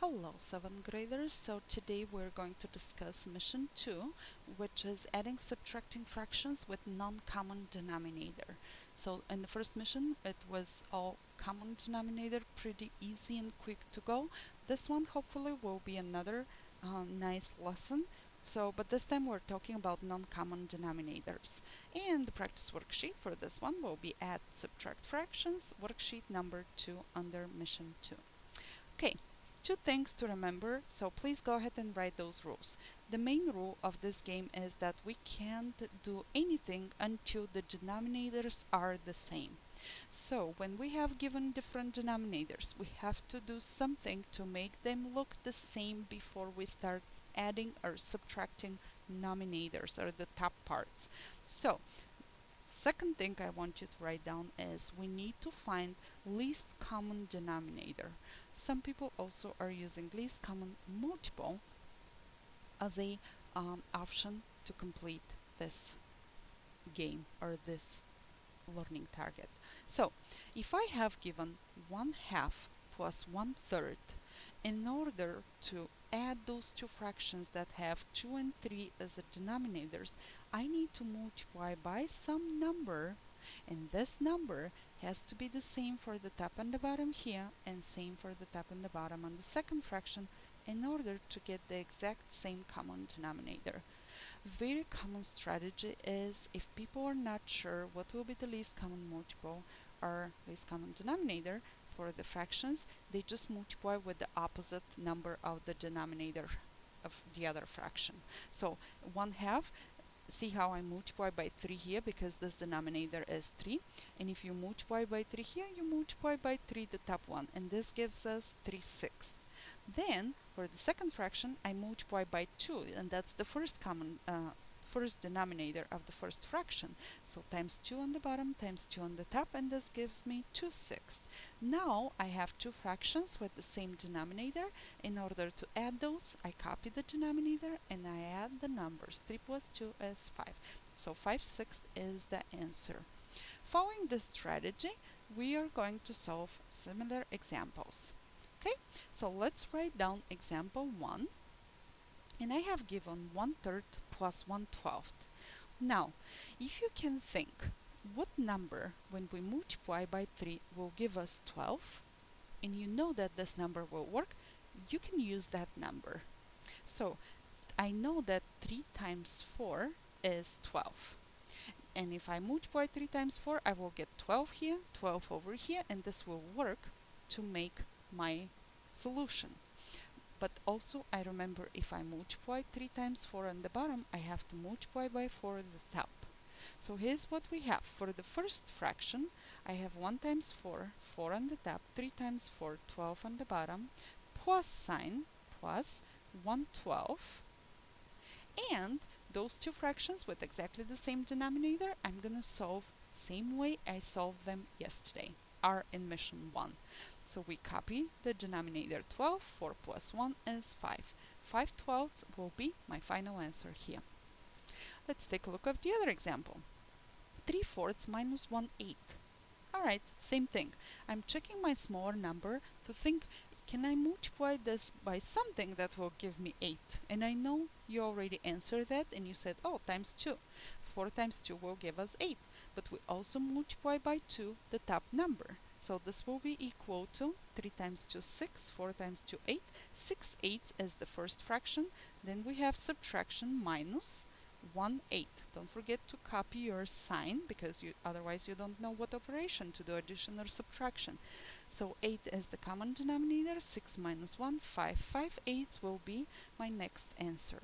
Hello, 7th graders. So today we're going to discuss mission 2, which is adding subtracting fractions with non-common denominator. So in the first mission it was all common denominator, pretty easy and quick to go. This one hopefully will be another nice lesson. But this time we're talking about non-common denominators. And the practice worksheet for this one will be add subtract fractions, worksheet number 2 under mission 2. Okay, two things to remember, so please go ahead and write those rules. The main rule of this game is that we can't do anything until the denominators are the same. So when we have given different denominators, we have to do something to make them look the same before we start adding or subtracting nominators or the top parts. So second thing I want you to write down is we need to find least common denominator. Some people also are using least common multiple as a option to complete this game or this learning target. So if I have given 1/2 plus 1/3, in order to add those two fractions that have 2 and 3 as the denominators, I need to multiply by some number, and this number has to be the same for the top and the bottom here and same for the top and the bottom on the second fraction in order to get the exact same common denominator. Very common strategy is if people are not sure what will be the least common multiple or least common denominator for the fractions, they just multiply with the opposite number of the denominator of the other fraction. So 1/2, see how I multiply by 3 here because this denominator is 3, and if you multiply by 3 here, you multiply by 3 the top one, and this gives us 3/6. Then for the second fraction I multiply by 2, and that's the first denominator of the first fraction. So times 2 on the bottom times 2 on the top, and this gives me 2/6. Now I have two fractions with the same denominator. In order to add those, I copy the denominator and I add the numbers. 3 plus 2 is 5. So 5/6 is the answer. Following this strategy, we are going to solve similar examples. Okay, so let's write down example 1. And I have given 1/3 plus 1/12. Now, if you can think, what number, when we multiply by 3, will give us 12, and you know that this number will work, you can use that number. So, I know that 3 times 4 is 12. And if I multiply 3 times 4, I will get 12 here, 12 over here, and this will work to make my solution. But also I remember if I multiply 3 times 4 on the bottom, I have to multiply by 4 at the top. So here's what we have. For the first fraction, I have 1 times 4, 4 on the top, 3 times 4, 12 on the bottom, plus sign, plus 1/12. And those two fractions with exactly the same denominator, I'm going to solve same way I solved them yesterday, are in mission 1. So we copy the denominator 12, 4 plus 1 is 5. 5/12 will be my final answer here. Let's take a look at the other example. 3/4 minus 1/8. Alright, same thing. I'm checking my smaller number to think, can I multiply this by something that will give me 8? And I know you already answered that and you said, oh, times 2. 4 times 2 will give us 8. But we also multiply by 2 the top number. So this will be equal to 3 times 2, 6, 4 times 2, 8. 6/8 is the first fraction. Then we have subtraction minus 1/8. Don't forget to copy your sign because otherwise you don't know what operation to do, addition or subtraction. So 8 is the common denominator, 6 minus 1, 5. 5/8 will be my next answer.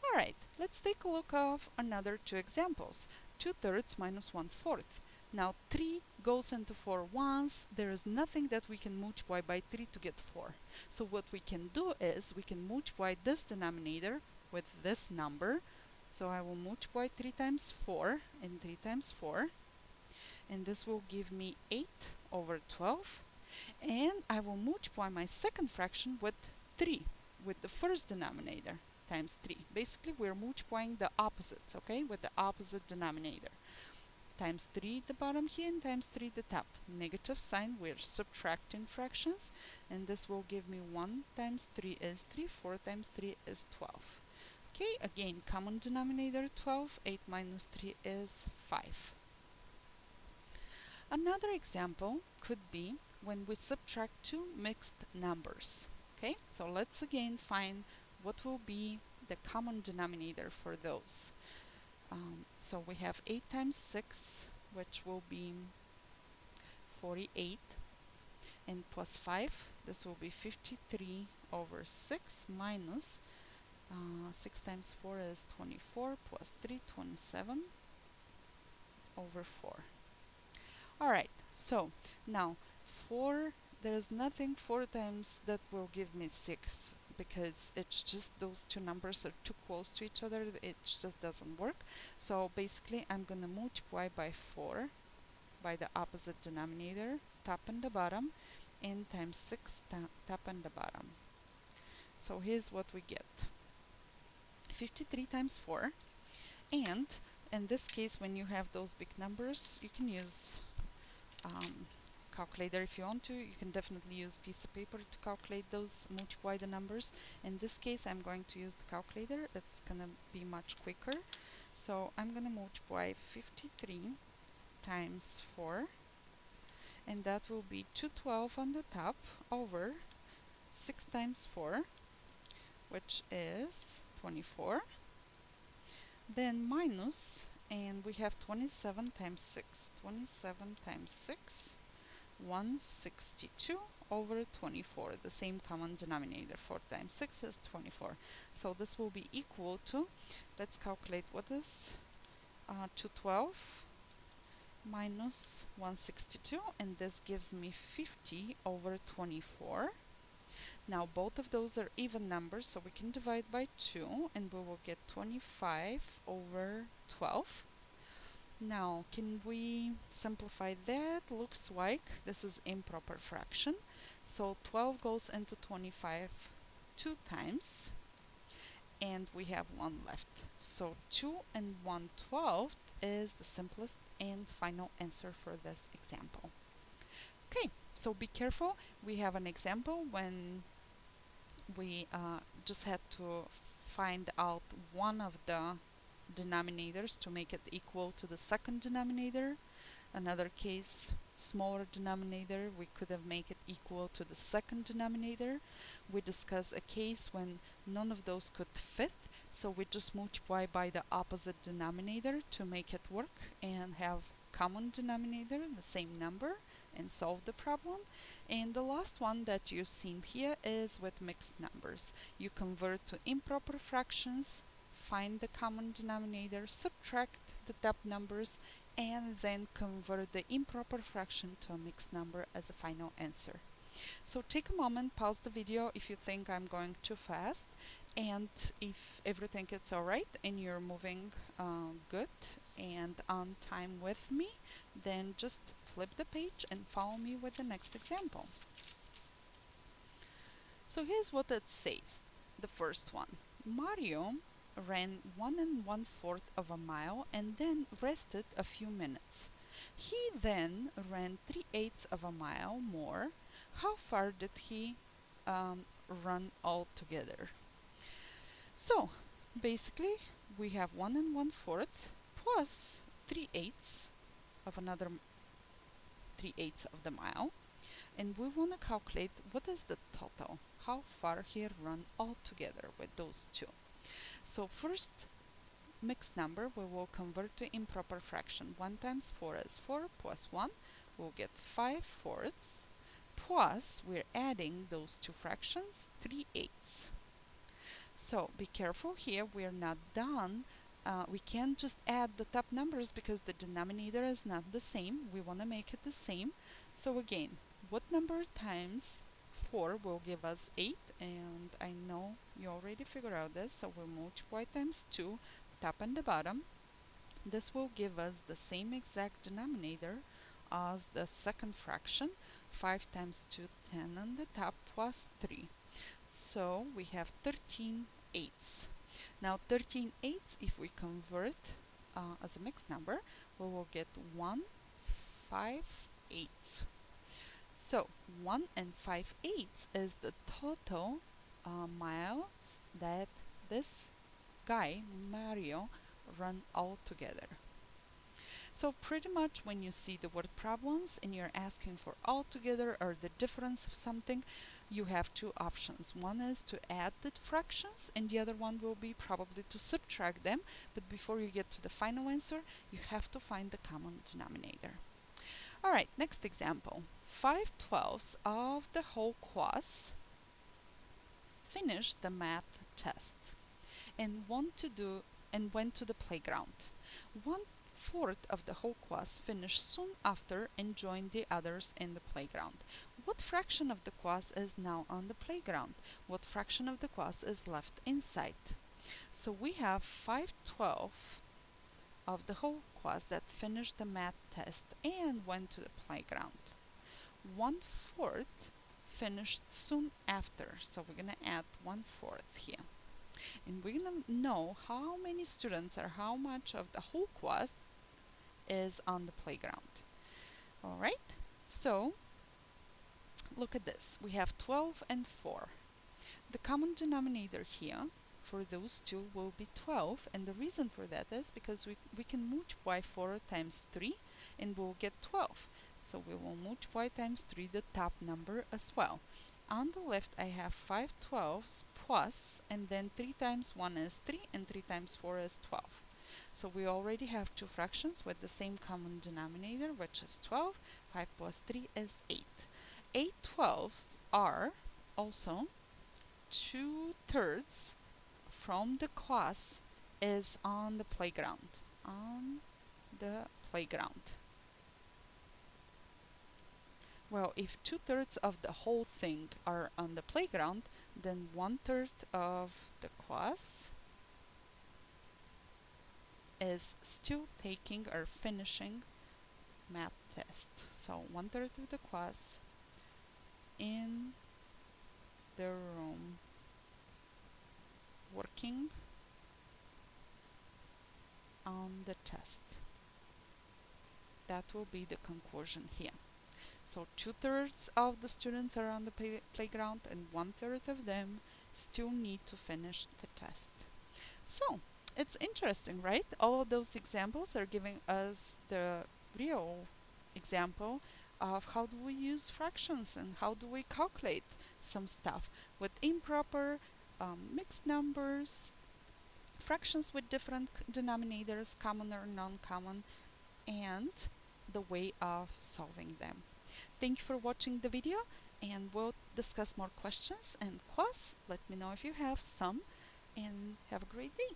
Alright, let's take a look of another two examples. 2/3 minus 1/4. Now 3 goes into 4 once. There is nothing that we can multiply by 3 to get 4. So what we can do is we can multiply this denominator with this number. So I will multiply 3 times 4 and 3 times 4. And this will give me 8 over 12. And I will multiply my second fraction with 3, with the first denominator, times 3. Basically, we're multiplying the opposites, okay, with the opposite denominator. times 3 the bottom here and times 3 the top. Negative sign, we're subtracting fractions, and this will give me 1 times 3 is 3, 4 times 3 is 12. Okay, again, common denominator 12, 8 minus 3 is 5. Another example could be when we subtract two mixed numbers. Okay, so let's again find what will be the common denominator for those. So we have 8 times 6, which will be 48, and plus 5, this will be 53 over 6 minus 6 times 4 is 24, plus 3, 27 over 4. Alright, so now 4, there's nothing 4 times that will give me 6, because it's just those two numbers are too close to each other, it just doesn't work. So basically I'm gonna multiply by 4 by the opposite denominator, top and the bottom, and times 6 top and the bottom. So here's what we get. 53 times 4, and in this case when you have those big numbers you can use calculator if you want to. You can definitely use a piece of paper to calculate those, multiply the numbers. In this case I'm going to use the calculator, it's gonna be much quicker. So I'm gonna multiply 53 times 4, and that will be 212 on the top over 6 times 4, which is 24, then minus, and we have 27 times 6, 27 times 6, 162 over 24, the same common denominator. 4 times 6 is 24. So this will be equal to, let's calculate what is 212 minus 162, and this gives me 50 over 24. Now both of those are even numbers, so we can divide by 2 and we will get 25 over 12. Now can we simplify that? Looks like this is improper fraction, so 12 goes into 25 2 times, and we have 1 left. So 2 and 1/12 is the simplest and final answer for this example. Okay, so be careful. We have an example when we just had to find out one of the denominators to make it equal to the second denominator. Another case, smaller denominator, we could have made it equal to the second denominator. We discussed a case when none of those could fit, so we just multiply by the opposite denominator to make it work and have common denominator, the same number, and solve the problem. And the last one that you've seen here is with mixed numbers. You convert to improper fractions, find the common denominator, subtract the top numbers, and then convert the improper fraction to a mixed number as a final answer. So take a moment, pause the video if you think I'm going too fast, and if everything is alright and you're moving good and on time with me, then just flip the page and follow me with the next example. So here's what it says. The first one, Mario ran 1 1/4 of a mile and then rested a few minutes. He then ran 3/8 of a mile more. How far did he run altogether? So basically we have 1 1/4 plus 3/8 of another 3/8 of the mile, and we want to calculate what is the total, how far he run altogether with those two. So first, mixed number, we will convert to improper fraction. 1 times 4 is 4, plus 1, we'll get 5/4, plus we're adding those two fractions, 3/8. So be careful here, we're not done. We can't just add the top numbers because the denominator is not the same. We want to make it the same. So again, what number times 4 will give us 8, and I know you already figured out this, so we'll multiply times 2, top and the bottom. This will give us the same exact denominator as the second fraction, 5 times 2, 10 on the top, plus 3. So we have 13/8. Now 13/8, if we convert as a mixed number, we will get 1/5/8. So 1 5/8 is the total miles that this guy, Mario, run all together. So pretty much when you see the word problems and you're asking for all together or the difference of something, you have two options. One is to add the fractions and the other one will be probably to subtract them. But before you get to the final answer, you have to find the common denominator. Alright, next example. 5/12 of the whole class finished the math test and went to the playground. 1/4 of the whole class finished soon after and joined the others in the playground. What fraction of the class is now on the playground? What fraction of the class is left inside? So we have 5/12 of the whole class that finished the math test and went to the playground. 1/4 finished soon after, so we're going to add 1/4 here. And we're going to know how many students or how much of the whole class is on the playground. Alright, so look at this. We have 12 and 4. The common denominator here for those two will be 12, and the reason for that is because we can multiply 4 times 3 and we'll get 12. So we will multiply times 3 the top number as well. On the left I have 5/12 plus, and then 3 times 1 is 3 and 3 times 4 is 12. So we already have two fractions with the same common denominator, which is 12. 5 plus 3 is 8. 8/12 are also 2/3 from the class is on the playground. On the playground. Well, if 2/3 of the whole thing are on the playground, then 1/3 of the class is still taking or finishing math test. So 1/3 of the class in the room working on the test. That will be the conclusion here. So 2/3 of the students are on the playground and 1/3 of them still need to finish the test. So it's interesting, right? All of those examples are giving us the real example of how do we use fractions and how do we calculate some stuff with improper, mixed numbers, fractions with different denominators, common or non-common, and the way of solving them. Thank you for watching the video, and we'll discuss more questions in class. Let me know if you have some, and have a great day.